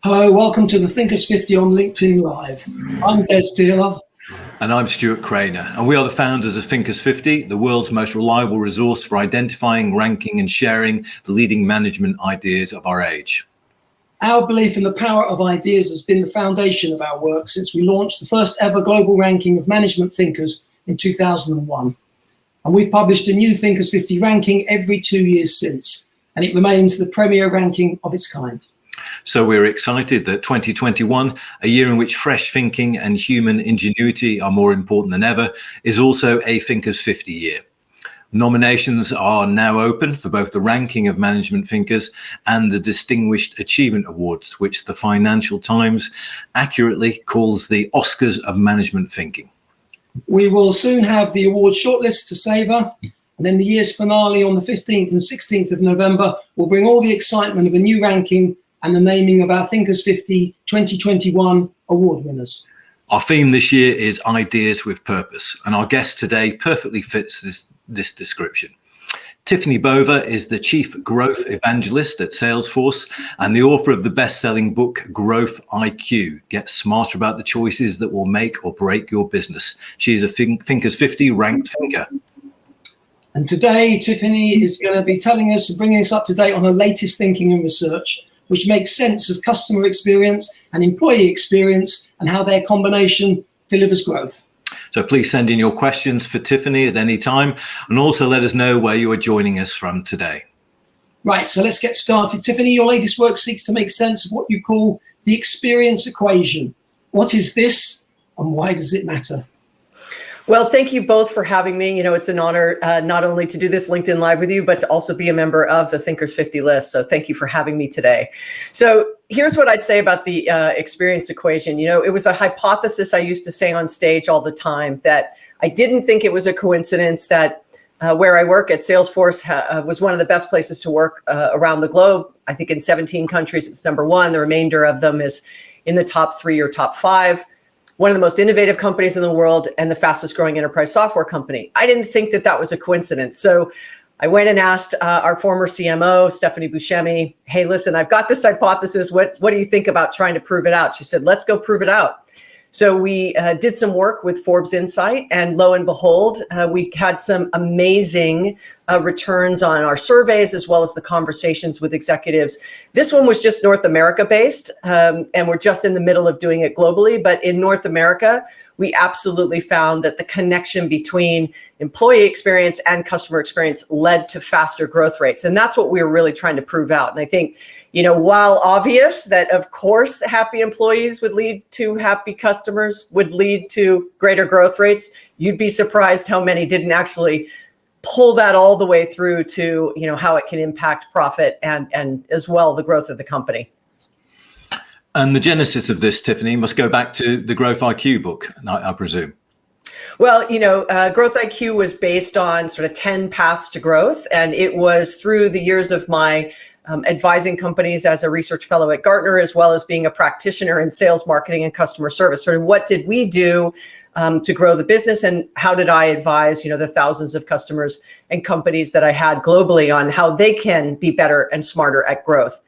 Hello, welcome to the Thinkers50 on LinkedIn Live. I'm Dearlove. And I'm Stuart, Crainer, and we are the founders of Thinkers50, the world's most reliable resource for identifying, ranking and sharing the leading management ideas of our age. Our belief in the power of ideas has been the foundation of our work since we launched the first ever global ranking of management thinkers in 2001. And we've published a new Thinkers50 ranking every 2 years since, and it remains the premier ranking of its kind. So we're excited that 2021, a year in which fresh thinking and human ingenuity are more important than ever, is also a Thinkers50 year. Nominations are now open for both the ranking of management thinkers and the Distinguished Achievement Awards, which the Financial Times accurately calls the Oscars of management thinking. We will soon have the award shortlist to savour, and then the year's finale on the 15th and 16th of November will bring all the excitement of a new ranking and the naming of our Thinkers50 2021 award winners. Our theme this year is Ideas with Purpose, and our guest today perfectly fits this description. Tiffany Bova is the Chief Growth Evangelist at Salesforce and the author of the best-selling book, Growth IQ, Get Smarter About the Choices That Will Make or Break Your Business. She is a Thinkers50 ranked thinker. And today, Tiffany is going to be telling us and bringing us up to date on her latest thinking and research, which makes sense of customer experience and employee experience and how their combination delivers growth. So please send in your questions for Tiffany at any time, and also let us know where you are joining us from today. Right, so let's get started. Tiffany, your latest work seeks to make sense of what you call the experience equation. What is this and why does it matter? Well, thank you both for having me. It's an honor not only to do this LinkedIn Live with you, but to also be a member of the Thinkers50 list. So thank you for having me today. So here's what I'd say about the experience equation. It was a hypothesis I used to say on stage all the time that I didn't think it was a coincidence that where I work at Salesforce was one of the best places to work around the globe. I think in 17 countries, it's number one. The remainder of them is in the top 3 or top 5. One of the most innovative companies in the world and the fastest growing enterprise software company. I didn't think that that was a coincidence. So I went and asked our former CMO, Stephanie Buscemi, hey, listen, I've got this hypothesis. What do you think about trying to prove it out? She said, let's go prove it out. So we did some work with Forbes Insight, and lo and behold, we had some amazing returns on our surveys as well as the conversations with executives. This one was just North America based, and we're just in the middle of doing it globally. But in North America, we absolutely found that the connection between employee experience and customer experience led to faster growth rates. And that's what we were really trying to prove out. And I think, while obvious that, of course, happy employees would lead to happy customers, would lead to greater growth rates, you'd be surprised how many didn't actually pull that all the way through to, how it can impact profit and as well the growth of the company. And the genesis of this, Tiffany, must go back to the Growth IQ book, I presume. Well, Growth IQ was based on sort of 10 paths to growth. And it was through the years of my advising companies as a research fellow at Gartner, as well as being a practitioner in sales, marketing, and customer service. Sort of what did we do to grow the business, and how did I advise, the thousands of customers and companies that I had globally on how they can be better and smarter at growth.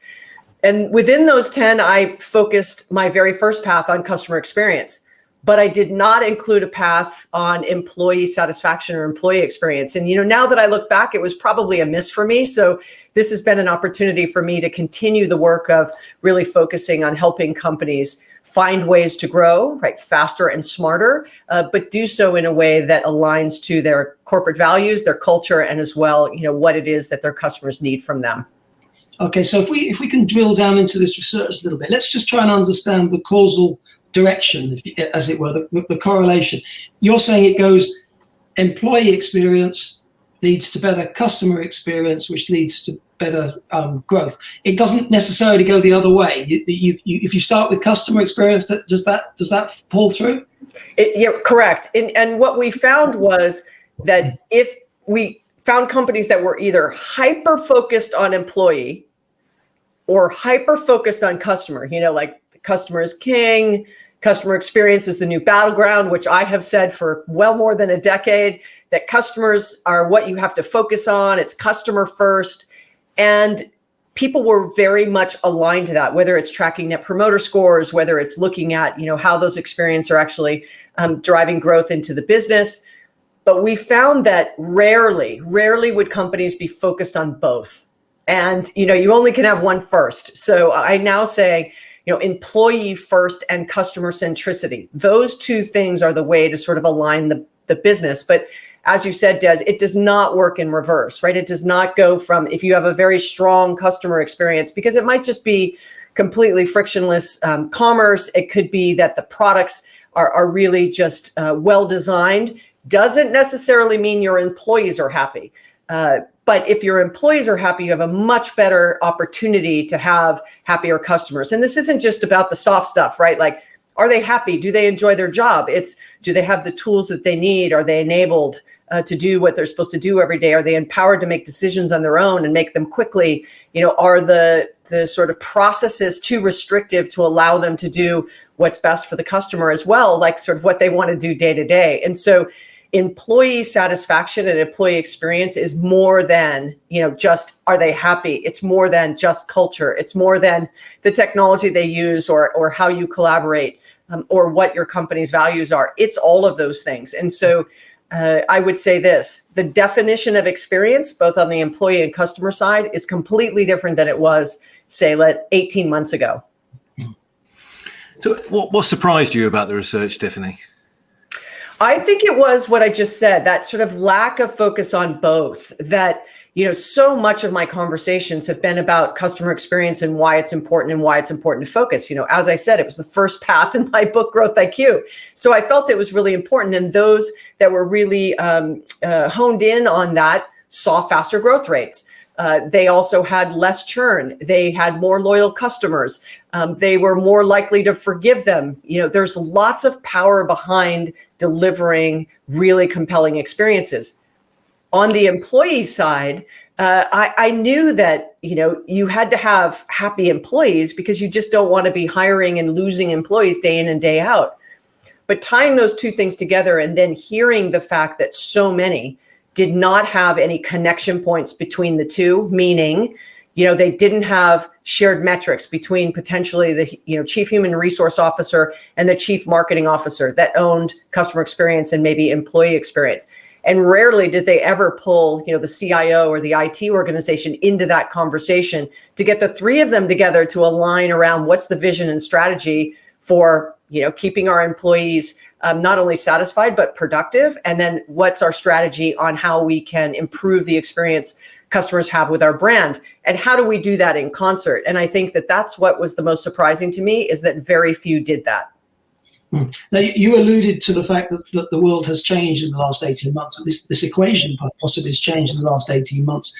And within those 10, I focused my very first path on customer experience, but I did not include a path on employee satisfaction or employee experience. And, now that I look back, it was probably a miss for me. So this has been an opportunity for me to continue the work of really focusing on helping companies find ways to grow, right, faster and smarter, but do so in a way that aligns to their corporate values, their culture, and as well, what it is that their customers need from them. Okay, so if we can drill down into this research a little bit, let's just try and understand the causal direction, as it were, the correlation. You're saying it goes employee experience leads to better customer experience, which leads to better growth. It doesn't necessarily go the other way. If you start with customer experience, does that pull through? Yeah, correct. And what we found was that if we found companies that were either hyper-focused on employee or hyper-focused on customer, like the customer is king, customer experience is the new battleground, which I have said for well more than a decade, that customers are what you have to focus on. It's customer first. And people were very much aligned to that, whether it's tracking net promoter scores, whether it's looking at, how those experiences are actually driving growth into the business. But we found that rarely would companies be focused on both. And, you only can have one first. So I now say, employee first and customer centricity. Those two things are the way to sort of align the business. But as you said, Des, it does not work in reverse, right? It does not go from, if you have a very strong customer experience, because it might just be completely frictionless commerce. It could be that the products are really just well designed. Doesn't necessarily mean your employees are happy. But if your employees are happy, you have a much better opportunity to have happier customers. And this isn't just about the soft stuff, right? Like, are they happy? Do they enjoy their job? It's, do they have the tools that they need? Are they enabled to do what they're supposed to do every day? Are they empowered to make decisions on their own and make them quickly? Are the sort of processes too restrictive to allow them to do what's best for the customer as well, like sort of what they want to do day to day? And so employee satisfaction and employee experience is more than, just are they happy? It's more than just culture. It's more than the technology they use or how you collaborate or what your company's values are. It's all of those things. And so I would say this, the definition of experience, both on the employee and customer side, is completely different than it was, say, 18 months ago. So what surprised you about the research, Tiffany? I think it was what I just said, that sort of lack of focus on both, that, so much of my conversations have been about customer experience and why it's important to focus. As I said, it was the first path in my book, Growth IQ. So I felt it was really important. And those that were really honed in on that saw faster growth rates. They also had less churn. They had more loyal customers. They were more likely to forgive them. There's lots of power behind delivering really compelling experiences. On the employee side, I knew that, you had to have happy employees because you just don't want to be hiring and losing employees day in and day out. But tying those two things together and then hearing the fact that so many did not have any connection points between the two, meaning, they didn't have shared metrics between potentially the, chief human resource officer and the chief marketing officer that owned customer experience and maybe employee experience. And rarely did they ever pull, the CIO or the IT organization into that conversation to get the three of them together to align around what's the vision and strategy for, keeping our employees not only satisfied, but productive. And then what's our strategy on how we can improve the experience customers have with our brand? And how do we do that in concert? And I think that that's what was the most surprising to me, is that very few did that. Now, you alluded to the fact that the world has changed in the last 18 months. This equation possibly has changed in the last 18 months.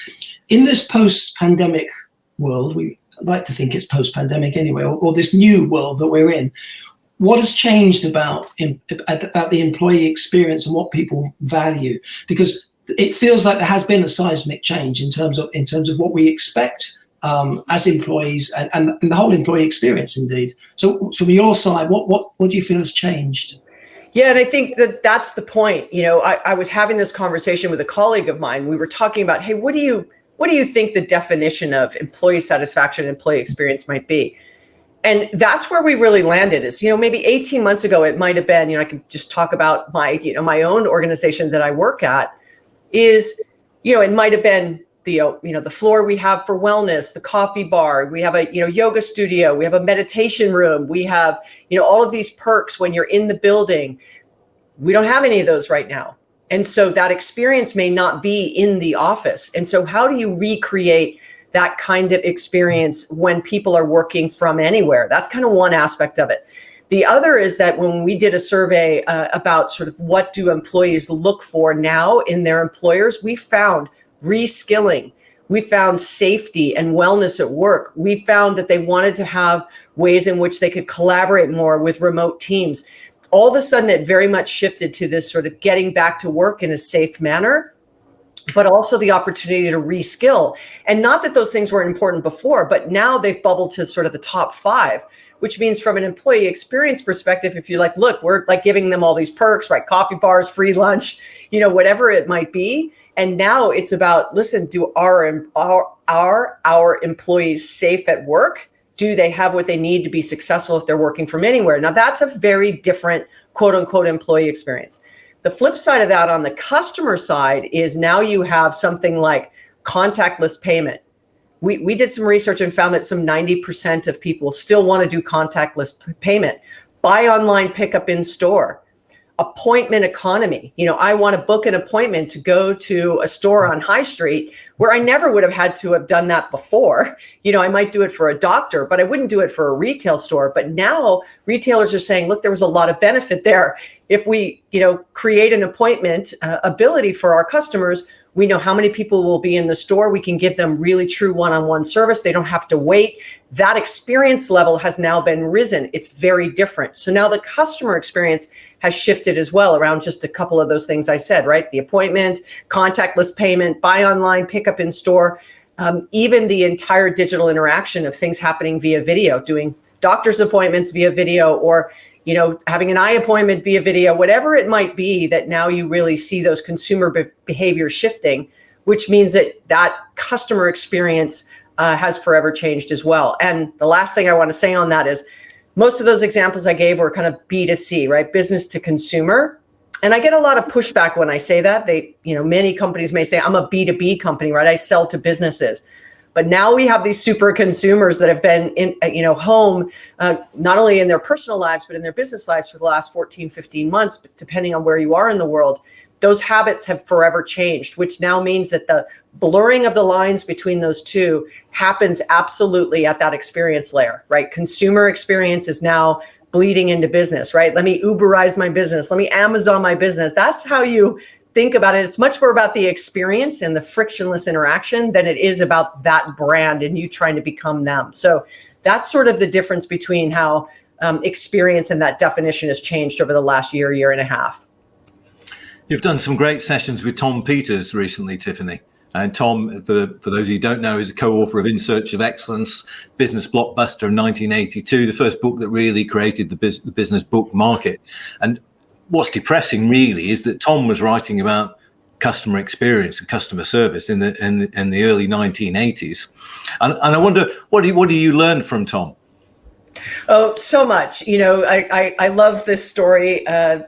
In this post-pandemic world, we like to think it's post-pandemic anyway, or this new world that we're in, what has changed about the employee experience and what people value? Because it feels like there has been a seismic change in terms of what we expect as employees and the whole employee experience, indeed. So from your side, what do you feel has changed? Yeah, and I think that's the point. I was having this conversation with a colleague of mine. We were talking about, hey, what do you think the definition of employee satisfaction and employee experience might be? And that's where we really landed is, maybe 18 months ago, it might have been, I could just talk about my own organization that I work at is, it might have been the floor we have for wellness, the coffee bar, we have a, yoga studio, we have a meditation room, we have, all of these perks when you're in the building. We don't have any of those right now. And so that experience may not be in the office. And so how do you recreate that kind of experience when people are working from anywhere? That's kind of one aspect of it. The other is that when we did a survey about sort of what do employees look for now in their employers, we found reskilling. We found safety and wellness at work. We found that they wanted to have ways in which they could collaborate more with remote teams. All of a sudden, it very much shifted to this sort of getting back to work in a safe manner. but also the opportunity to reskill. And not that those things weren't important before, but now they've bubbled to sort of the top 5, which means from an employee experience perspective, if you're like, look, we're like giving them all these perks, right? Coffee bars, free lunch, whatever it might be. And now it's about, listen, do our employees safe at work? Do they have what they need to be successful if they're working from anywhere? Now that's a very different quote unquote employee experience. The flip side of that on the customer side is now you have something like contactless payment. We did some research and found that some 90% of people still want to do contactless payment. Buy online, pick up in store. Appointment economy. I want to book an appointment to go to a store on High Street where I never would have had to have done that before. I might do it for a doctor, but I wouldn't do it for a retail store. But now retailers are saying, look, there was a lot of benefit there. If we, create an appointment ability for our customers, we know how many people will be in the store. We can give them really true one-on-one service. They don't have to wait. That experience level has now been risen. It's very different. So now the customer experience has shifted as well around just a couple of those things I said, right? The appointment, contactless payment, buy online, pick up in store, even the entire digital interaction of things happening via video, doing doctor's appointments via video, or having an eye appointment via video, whatever it might be, that now you really see those consumer behavior shifting, which means that customer experience has forever changed as well. And the last thing I want to say on that is most of those examples I gave were kind of B2C, right? Business to consumer. And I get a lot of pushback when I say that. Many companies may say, I'm a B2B company, right? I sell to businesses. But now we have these super consumers that have been in, home, not only in their personal lives, but in their business lives for the last 14, 15 months, but depending on where you are in the world. Those habits have forever changed, which now means that the blurring of the lines between those two happens absolutely at that experience layer, right? Consumer experience is now bleeding into business, right? Let me Uberize my business. Let me Amazon my business. That's how you think about it. It's much more about the experience and the frictionless interaction than it is about that brand and you trying to become them. So that's sort of the difference between how experience and that definition has changed over the last year and a half. You've done some great sessions with Tom Peters recently, Tiffany. And Tom, for those of you who don't know, is a co-author of In Search of Excellence, business blockbuster in 1982, the first book that really created the business book market. And what's depressing really is that Tom was writing about customer experience and customer service in the early 1980s. And I wonder, what do you learn from Tom? Oh, so much. I love this story.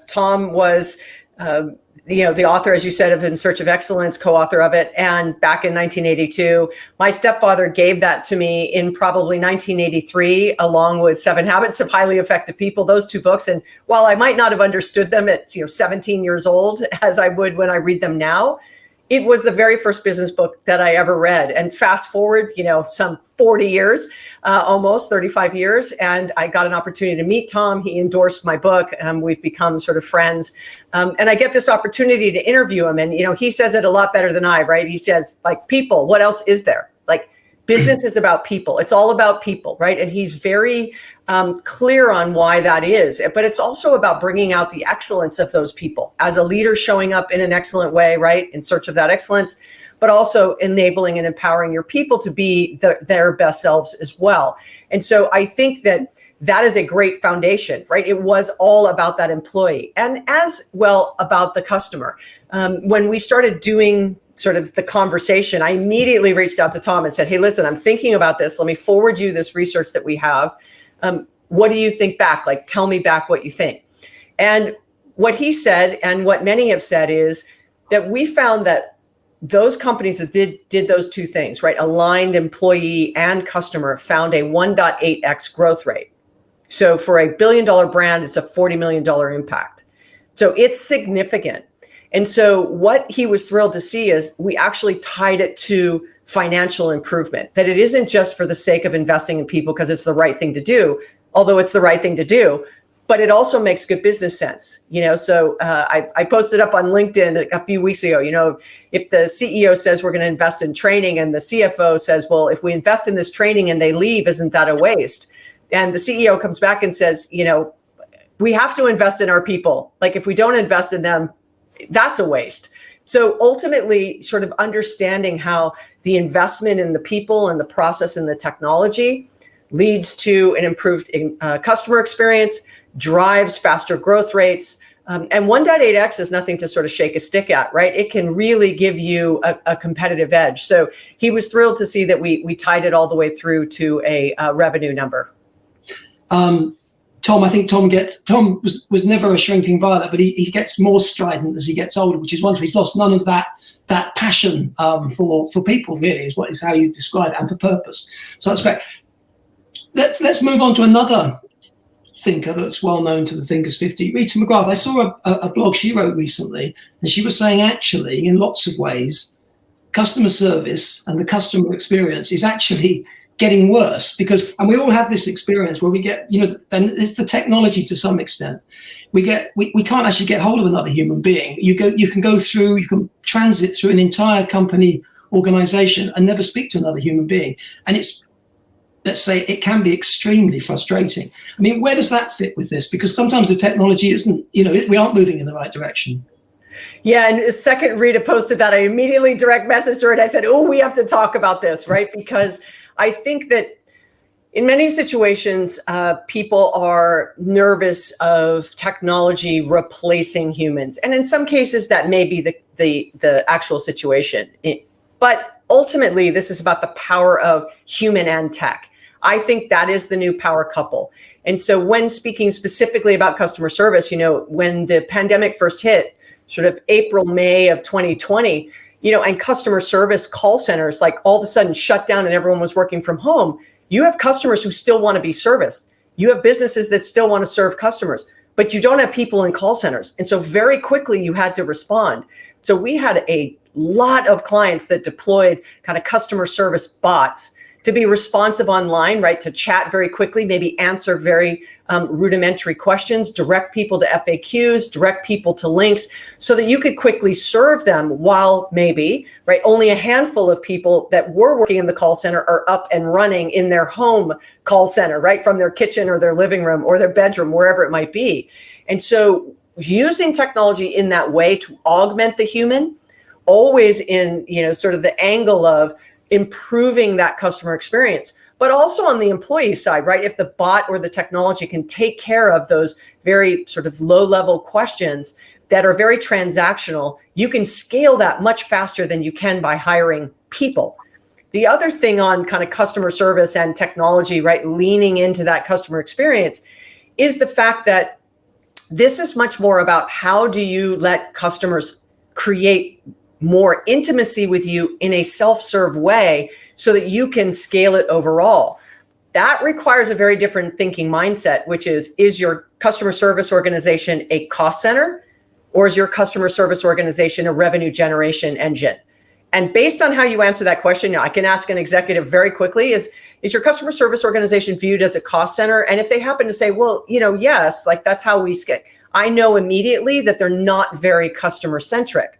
Tom was the author, as you said, of In Search of Excellence, co-author of it. And back in 1982, my stepfather gave that to me in probably 1983, along with 7 Habits of Highly Effective People, those 2 books. And while I might not have understood them at 17 years old, as I would when I read them now, it was the very first business book that I ever read. And fast forward, some 40 years, almost 35 years. And I got an opportunity to meet Tom. He endorsed my book. We've become sort of friends. And I get this opportunity to interview him. And, he says it a lot better than I, right? He says, like, people, what else is there? Like, business is about people. It's all about people, right? And he's very clear on why that is. But it's also about bringing out the excellence of those people as a leader, showing up in an excellent way, right? In search of that excellence, but also enabling and empowering your people to be their best selves as well. And so I think that is a great foundation, right? It was all about that employee and as well about the customer. When we started doing sort of the conversation, I immediately reached out to Tom and said, hey, listen, I'm thinking about this. Let me forward you this research that we have. What do you think back? Like, tell me back what you think. And what he said, and what many have said, is that we found that those companies that did those 2 things, right, aligned employee and customer, found a 1.8x growth rate. So for a $1 billion brand, it's a $40 million impact. So it's significant. And so what he was thrilled to see is we actually tied it to financial improvement, that it isn't just for the sake of investing in people because it's the right thing to do, although it's the right thing to do, but it also makes good business sense. So I posted up on LinkedIn a few weeks ago, if the CEO says we're going to invest in training and the CFO says, well, if we invest in this training and they leave, isn't that a waste? And the CEO comes back and says, we have to invest in our people. Like, if we don't invest in them, that's a waste. So ultimately, sort of understanding how the investment in the people and the process and the technology leads to an improved customer experience, drives faster growth rates. And 1.8x is nothing to sort of shake a stick at, right? It can really give you a competitive edge. So he was thrilled to see that we tied it all the way through to a revenue number. Tom, I think Tom was never a shrinking violet, but he gets more strident as he gets older, which is wonderful. He's lost none of that passion for people, really, is how you describe it, and for purpose. So that's great. Let's move on to another thinker that's well known to the Thinkers 50, Rita McGrath. I saw a blog she wrote recently, and she was saying, actually, in lots of ways, customer service and the customer experience is actually getting worse, and we all have this experience where we get, and it's the technology to some extent. We can't actually get hold of another human being. You can transit through an entire company organization and never speak to another human being. And let's say it can be extremely frustrating. I mean, where does that fit with this? Because sometimes the technology isn't, we aren't moving in the right direction. Yeah, and the second Rita posted that, I immediately direct messaged her and I said, oh, we have to talk about this, right? Because I think that in many situations, people are nervous of technology replacing humans. And in some cases, that may be the actual situation. But ultimately, this is about the power of human and tech. I think that is the new power couple. And so when speaking specifically about customer service, when the pandemic first hit, sort of April, May of 2020, and customer service call centers like all of a sudden shut down and everyone was working from home, you have customers who still want to be serviced. You have businesses that still want to serve customers, but you don't have people in call centers. And so very quickly you had to respond. So we had a lot of clients that deployed kind of customer service bots to be responsive online, right? To chat very quickly, maybe answer very rudimentary questions, direct people to FAQs, direct people to links so that you could quickly serve them while maybe, right, only a handful of people that were working in the call center are up and running in their home call center, right, from their kitchen or their living room or their bedroom, wherever it might be. And so using technology in that way to augment the human, always in, sort of the angle of improving that customer experience, but also on the employee side, right? If the bot or the technology can take care of those very sort of low-level questions that are very transactional, you can scale that much faster than you can by hiring people. The other thing on kind of customer service and technology, right, leaning into that customer experience, is the fact that this is much more about how do you let customers create more intimacy with you in a self-serve way so that you can scale it overall. That requires a very different thinking mindset, which is your customer service organization a cost center, or is your customer service organization a revenue generation engine? And based on how you answer that question, I can ask an executive very quickly, is your customer service organization viewed as a cost center? And if they happen to say, well, yes, like that's how we scale, I know immediately that they're not very customer centric.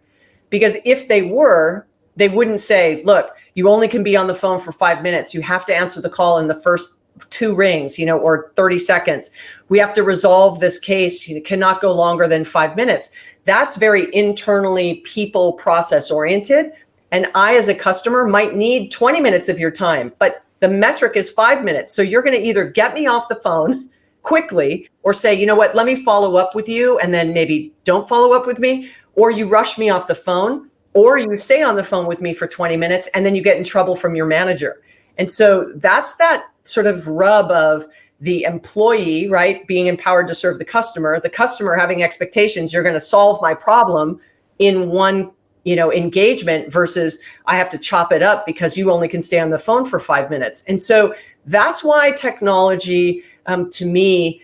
Because if they were, they wouldn't say, look, you only can be on the phone for 5 minutes. You have to answer the call in the first 2 rings, or 30 seconds. We have to resolve this case. It cannot go longer than 5 minutes. That's very internally people process oriented. And I, as a customer, might need 20 minutes of your time, but the metric is 5 minutes. So you're going to either get me off the phone quickly or say, you know what, let me follow up with you, and then maybe don't follow up with me. Or you rush me off the phone, or you stay on the phone with me for 20 minutes and then you get in trouble from your manager. And so that's that sort of rub of the employee, right, being empowered to serve the customer having expectations, you're going to solve my problem in one, engagement versus I have to chop it up because you only can stay on the phone for 5 minutes. And so that's why technology, to me,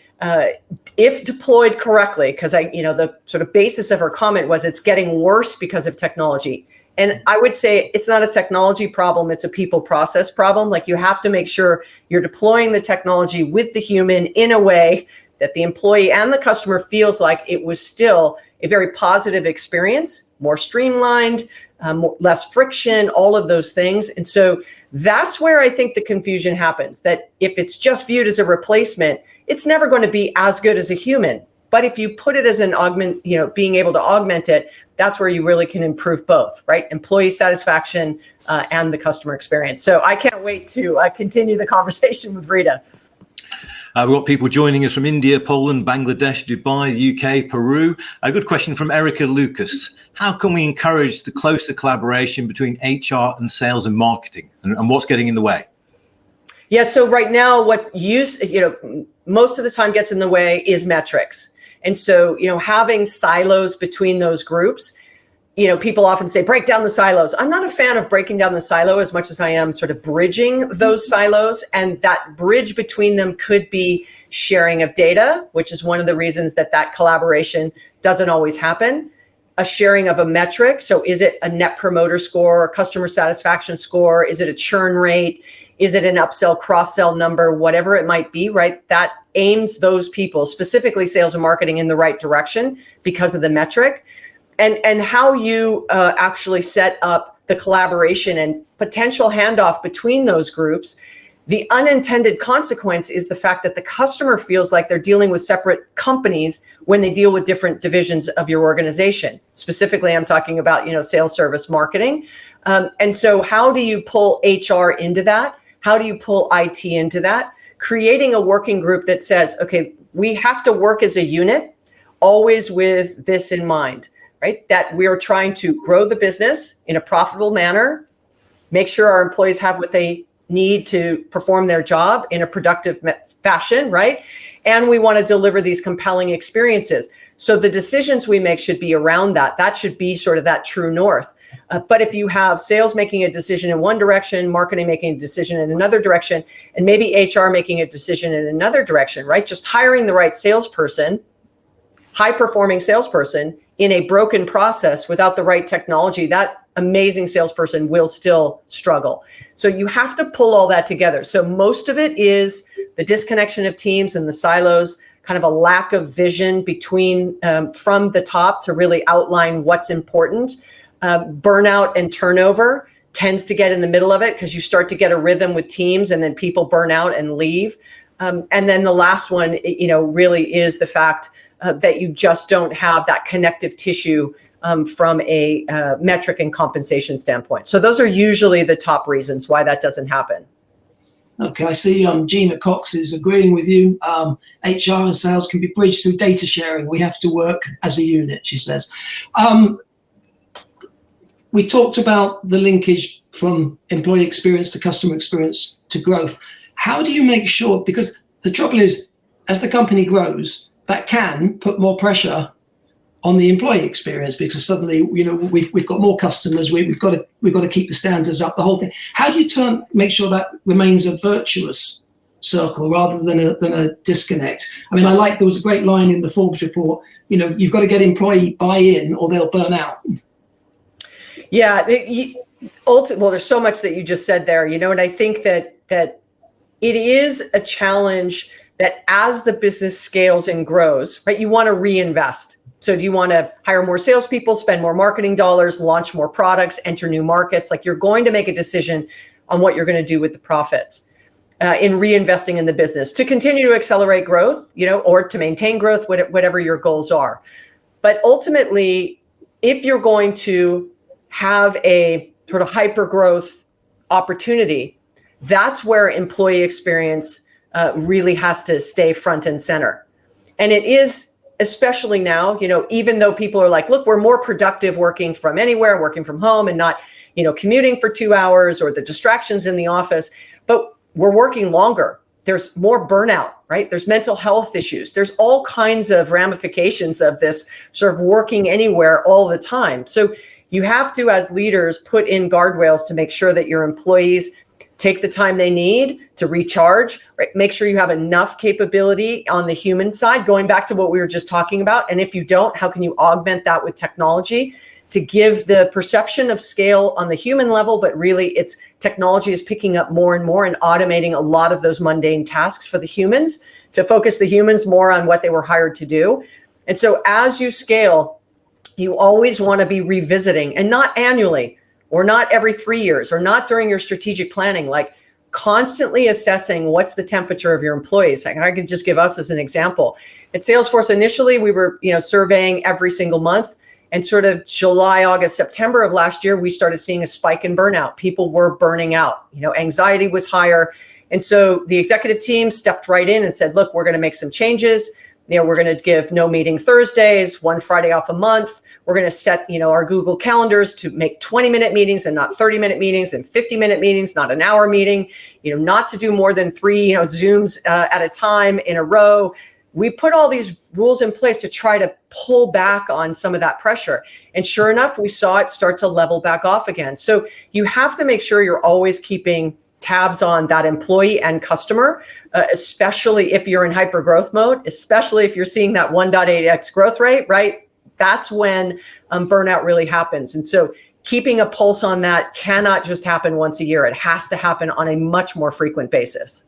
if deployed correctly, because the sort of basis of her comment was it's getting worse because of technology. And I would say it's not a technology problem, it's a people process problem. Like you have to make sure you're deploying the technology with the human in a way that the employee and the customer feels like it was still a very positive experience, more streamlined, less friction, all of those things. And so that's where I think the confusion happens, that if it's just viewed as a replacement, it's never going to be as good as a human. But if you put it as an augment, being able to augment it, that's where you really can improve both, right? Employee satisfaction and the customer experience. So I can't wait to continue the conversation with Rita. We've got people joining us from India, Poland, Bangladesh, Dubai, UK, Peru. A good question from Erica Lucas. How can we encourage the closer collaboration between HR and sales and marketing? And what's getting in the way? Yeah, so right now what most of the time gets in the way is metrics. And so, having silos between those groups, people often say, break down the silos. I'm not a fan of breaking down the silo as much as I am sort of bridging those silos. And that bridge between them could be sharing of data, which is one of the reasons that collaboration doesn't always happen. A sharing of a metric. So is it a net promoter score, a customer satisfaction score? Is it a churn rate? Is it an upsell, cross-sell number, whatever it might be, right? That aims those people, specifically sales and marketing, in the right direction because of the metric. And how you actually set up the collaboration and potential handoff between those groups. The unintended consequence is the fact that the customer feels like they're dealing with separate companies when they deal with different divisions of your organization. Specifically, I'm talking about, sales, service, marketing. And so how do you pull HR into that? How do you pull IT into that? Creating a working group that says, okay, we have to work as a unit, always with this in mind, right? That we are trying to grow the business in a profitable manner, make sure our employees have what they need to perform their job in a productive fashion, right? And we want to deliver these compelling experiences. So the decisions we make should be around that. That should be sort of that true north. But if you have sales making a decision in one direction, marketing making a decision in another direction, and maybe HR making a decision in another direction, right? Just hiring the right salesperson, high-performing salesperson in a broken process without the right technology, that amazing salesperson will still struggle. So you have to pull all that together. So most of it is the disconnection of teams and the silos, kind of a lack of vision between from the top to really outline what's important. Burnout and turnover tends to get in the middle of it because you start to get a rhythm with teams and then people burn out and leave. And then the last one, really is the fact that you just don't have that connective tissue from a metric and compensation standpoint. So those are usually the top reasons why that doesn't happen. Okay, I see Gina Cox is agreeing with you. HR and sales can be bridged through data sharing. We have to work as a unit, she says. We talked about the linkage from employee experience to customer experience to growth. How do you make sure, because the trouble is, as the company grows, that can put more pressure on the employee experience because suddenly, we've got more customers, we've got to keep the standards up, the whole thing. How do you make sure that remains a virtuous circle rather than a disconnect? I mean, there was a great line in the Forbes report, you've got to get employee buy-in or they'll burn out. Yeah, well, there's so much that you just said there, and I think that it is a challenge that as the business scales and grows, right, you want to reinvest. So do you want to hire more salespeople, spend more marketing dollars, launch more products, enter new markets? Like, you're going to make a decision on what you're going to do with the profits in reinvesting in the business to continue to accelerate growth, or to maintain growth, whatever your goals are. But ultimately, if you're going to have a sort of hyper growth opportunity, that's where employee experience really has to stay front and center. And it is, especially now, even though people are like, look, we're more productive working from anywhere, working from home and not, commuting for 2 hours or the distractions in the office, but we're working longer. There's more burnout, right? There's mental health issues. There's all kinds of ramifications of this sort of working anywhere all the time. So you have to, as leaders, put in guardrails to make sure that your employees take the time they need to recharge, right? Make sure you have enough capability on the human side, going back to what we were just talking about. And if you don't, how can you augment that with technology to give the perception of scale on the human level, but really it's technology is picking up more and more and automating a lot of those mundane tasks for the humans to focus the humans more on what they were hired to do. And so as you scale, you always want to be revisiting, and not annually or not every 3 years or not during your strategic planning, like constantly assessing what's the temperature of your employees. I could just give us as an example. At Salesforce, initially, we were surveying every single month. And sort of July, August, September of last year, we started seeing a spike in burnout. People were burning out. Anxiety was higher. And so the executive team stepped right in and said, look, we're going to make some changes. We're going to give no meeting Thursdays, one Friday off a month. We're going to set, our Google calendars to make 20-minute meetings and not 30-minute meetings, and 50-minute meetings, not an hour meeting, not to do more than 3, Zooms at a time in a row. We put all these rules in place to try to pull back on some of that pressure. And sure enough, we saw it start to level back off again. So you have to make sure you're always keeping tabs on that employee and customer, especially if you're in hyper growth mode, especially if you're seeing that 1.8x growth rate, right? That's when burnout really happens. And so keeping a pulse on that cannot just happen once a year. It has to happen on a much more frequent basis.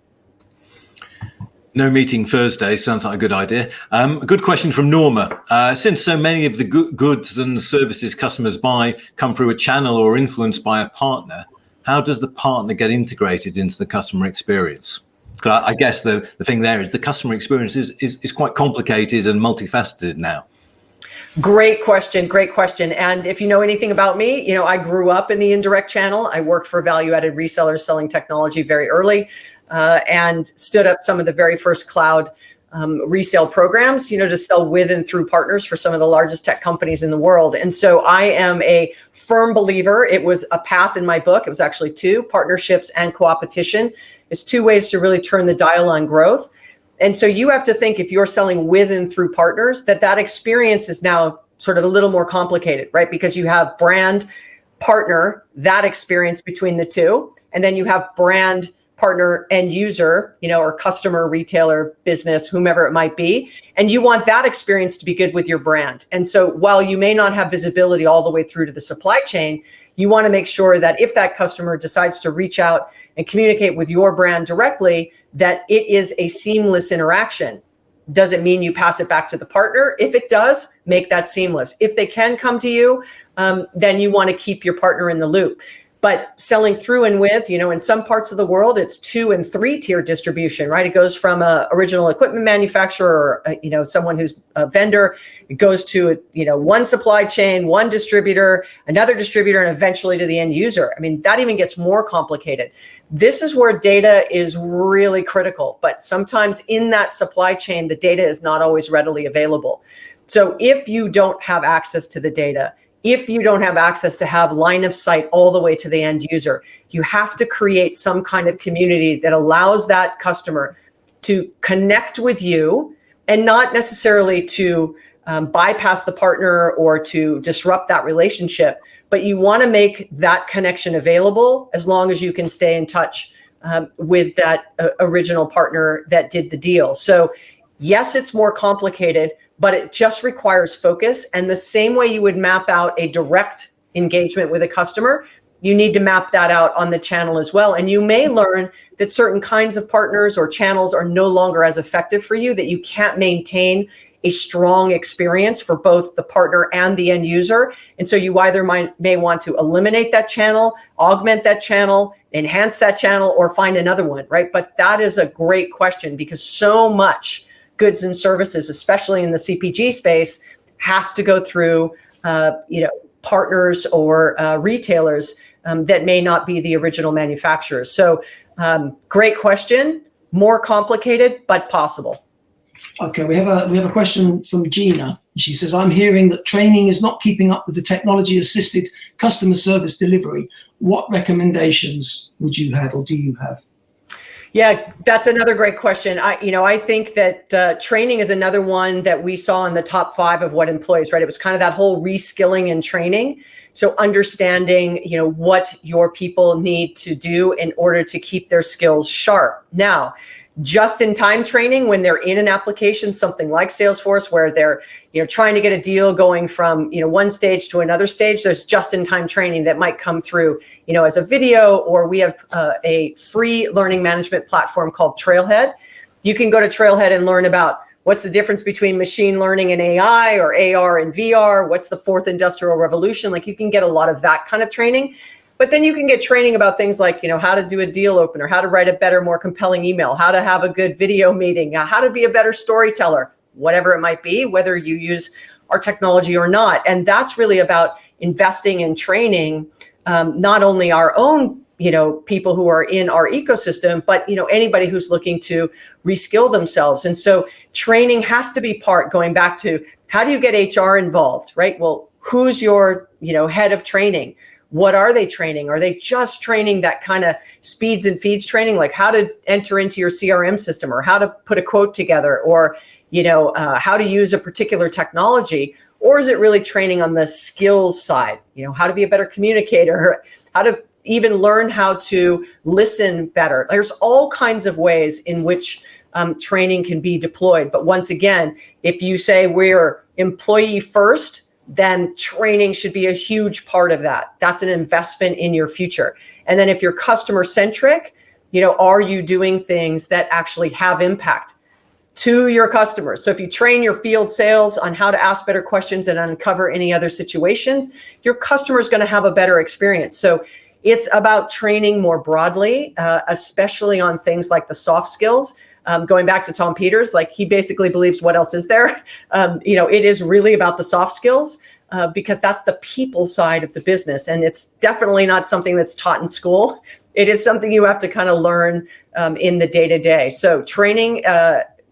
No meeting Thursday sounds like a good idea. A good question from Norma. Since so many of the goods and services customers buy come through a channel or influenced by a partner, how does the partner get integrated into the customer experience? So I guess the thing there is the customer experience is quite complicated and multifaceted now. Great question. Great question. And if you know anything about me, I grew up in the indirect channel. I worked for value-added resellers selling technology very early. And stood up some of the very first cloud resale programs, to sell with and through partners for some of the largest tech companies in the world. And so I am a firm believer. It was a path in my book. It was actually 2, partnerships and co-opetition. It's 2 ways to really turn the dial on growth. And so you have to think, if you're selling with and through partners, that experience is now sort of a little more complicated, right? Because you have brand, partner, that experience between the two, and then you have brand, partner, end user, or customer, retailer, business, whomever it might be. And you want that experience to be good with your brand. And so while you may not have visibility all the way through to the supply chain, you want to make sure that if that customer decides to reach out and communicate with your brand directly, that it is a seamless interaction. Doesn't mean you pass it back to the partner. If it does, make that seamless. If they can come to you, then you want to keep your partner in the loop. But selling through and with, in some parts of the world, it's 2 and 3 tier distribution, right? It goes from a original equipment manufacturer, or, someone who's a vendor. It goes to, one supply chain, one distributor, another distributor, and eventually to the end user. I mean, that even gets more complicated. This is where data is really critical. But sometimes in that supply chain, the data is not always readily available. So if you don't have access to the data, if you don't have access to have line of sight all the way to the end user, you have to create some kind of community that allows that customer to connect with you, and not necessarily to bypass the partner or to disrupt that relationship. But you want to make that connection available as long as you can stay in touch with that original partner that did the deal. So yes, it's more complicated, but it just requires focus. And the same way you would map out a direct engagement with a customer, you need to map that out on the channel as well. And you may learn that certain kinds of partners or channels are no longer as effective for you, that you can't maintain a strong experience for both the partner and the end user. And so you either may want to eliminate that channel, augment that channel, enhance that channel, or find another one, right? But that is a great question, because so much goods and services, especially in the CPG space, has to go through, partners or retailers that may not be the original manufacturers. So great question, more complicated, but possible. Okay, we have a question from Gina. She says, I'm hearing that training is not keeping up with the technology-assisted customer service delivery. What recommendations would you have, or do you have? Yeah, that's another great question. I think that training is another one that we saw in the top 5 of what employees, right? It was kind of that whole reskilling and training. So understanding, what your people need to do in order to keep their skills sharp. Now, just-in-time training, when they're in an application, something like Salesforce, where they're trying to get a deal going from one stage to another stage, there's just-in-time training that might come through as a video, or we have a free learning management platform called Trailhead. You can go to Trailhead and learn about what's the difference between machine learning and AI, or AR and VR, what's the 4th industrial revolution. Like, you can get a lot of that kind of training. But then you can get training about things like, how to do a deal opener, how to write a better, more compelling email, how to have a good video meeting, how to be a better storyteller, whatever it might be, whether you use our technology or not. And that's really about investing in training, not only our own people who are in our ecosystem, but anybody who's looking to reskill themselves. And so training has to be part, going back to how do you get HR involved, right? Well, who's your head of training? What are they training? Are they just training that kind of speeds and feeds training, like how to enter into your CRM system, or how to put a quote together, or how to use a particular technology? Or is it really training on the skills side? How to be a better communicator, how to even learn how to listen better. There's all kinds of ways in which training can be deployed. But once again, if you say we're employee first, then training should be a huge part of that. That's an investment in your future. And then if you're customer centric, are you doing things that actually have impact to your customers? So if you train your field sales on how to ask better questions and uncover any other situations, your customer is going to have a better experience. So it's about training more broadly, especially on things like the soft skills. Going back to Tom Peters, like he basically believes, what else is there? It is really about the soft skills because that's the people side of the business. And it's definitely not something that's taught in school. It is something you have to kind of learn in the day-to-day. So training,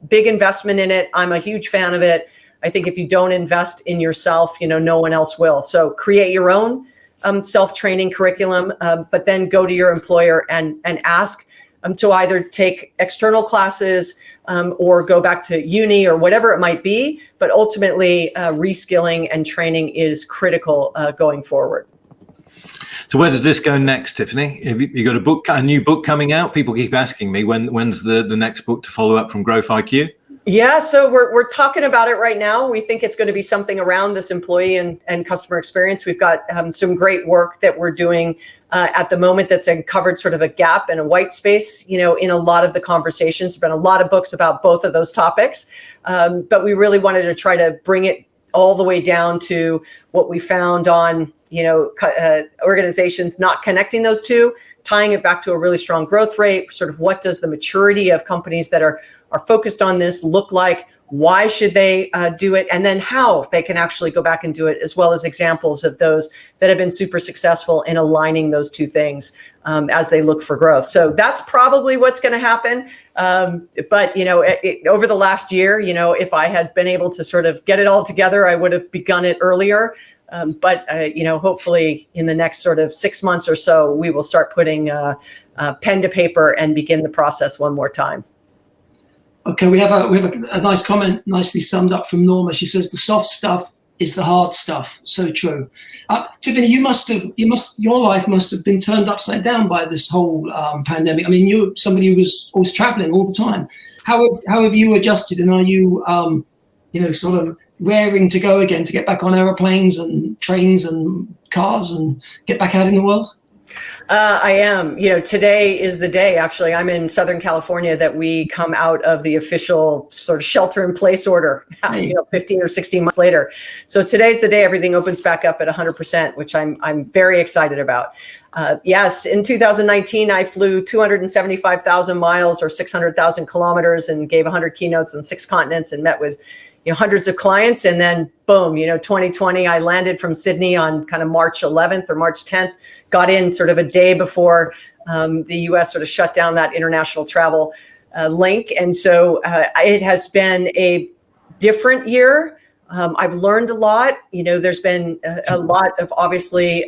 big investment in it. I'm a huge fan of it. I think if you don't invest in yourself, no one else will. So create your own self-training curriculum, but then go to your employer and ask to either take external classes or go back to uni or whatever it might be. But ultimately, reskilling and training is critical going forward. So where does this go next, Tiffany? Have you got a new book coming out? People keep asking me when's the next book to follow up from Growth IQ? Yeah, so we're talking about it right now. We think it's going to be something around this employee and customer experience. We've got some great work that we're doing at the moment that's uncovered sort of a gap and a white space, in a lot of the conversations. There's been a lot of books about both of those topics, but we really wanted to try to bring it all the way down to what we found on, organizations not connecting those two, tying it back to a really strong growth rate, sort of what does the maturity of companies that are focused on this look like? Why should they do it? And then how they can actually go back and do it, as well as examples of those that have been super successful in aligning those two things as they look for growth. So that's probably what's going to happen. But, over the last year, if I had been able to sort of get it all together, I would have begun it earlier. But hopefully in the next sort of 6 months or so, we will start putting pen to paper and begin the process one more time. Okay, we have a nice comment, nicely summed up from Norma. She says the soft stuff is the hard stuff. So true. Tiffany, your life must have been turned upside down by this whole pandemic. I mean, you're somebody who was always traveling all the time. How have you adjusted, and are you sort of raring to go again to get back on aeroplanes and trains and cars and get back out in the world? I am. Today is the day. Actually, I'm in Southern California that we come out of the official sort of shelter-in-place order. 15 or 16 months later. So today's the day everything opens back up at 100%, which I'm very excited about. Yes, in 2019, I flew 275,000 miles or 600,000 kilometers and gave 100 keynotes on 6 continents and met with hundreds of clients. And then boom, 2020, I landed from Sydney on kind of March 11th or March 10th, got in sort of a day before the US sort of shut down that international travel link. And so it has been a different year. I've learned a lot. There's been a lot of obviously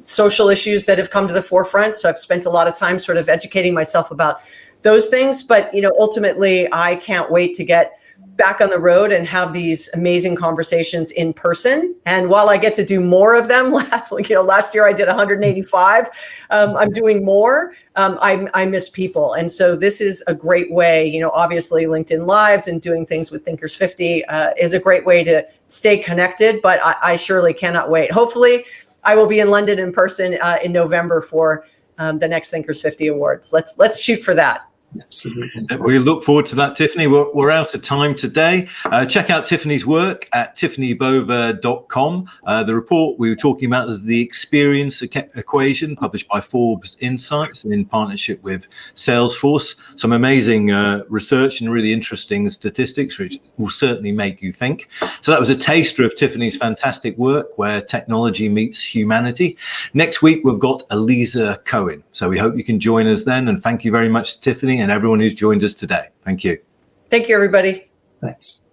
social issues that have come to the forefront. So I've spent a lot of time sort of educating myself about those things. But, ultimately, I can't wait to get back on the road and have these amazing conversations in person. And while I get to do more of them, last year I did 185, I'm doing more. I miss people. And so this is a great way, obviously LinkedIn Lives and doing things with Thinkers50 is a great way to stay connected, but I surely cannot wait. Hopefully I will be in London in person in November for the next Thinkers50 Awards. Let's shoot for that. Absolutely. We look forward to that, Tiffany. We're out of time today. Check out Tiffany's work at tiffanybova.com. The report we were talking about is the Experience Equation, published by Forbes Insights in partnership with Salesforce. Some amazing research and really interesting statistics, which will certainly make you think. So that was a taster of Tiffany's fantastic work, where technology meets humanity. Next week, we've got Eliza Cohen. So we hope you can join us then. And thank you very much, Tiffany, and everyone who's joined us today. Thank you. Thank you, everybody. Thanks.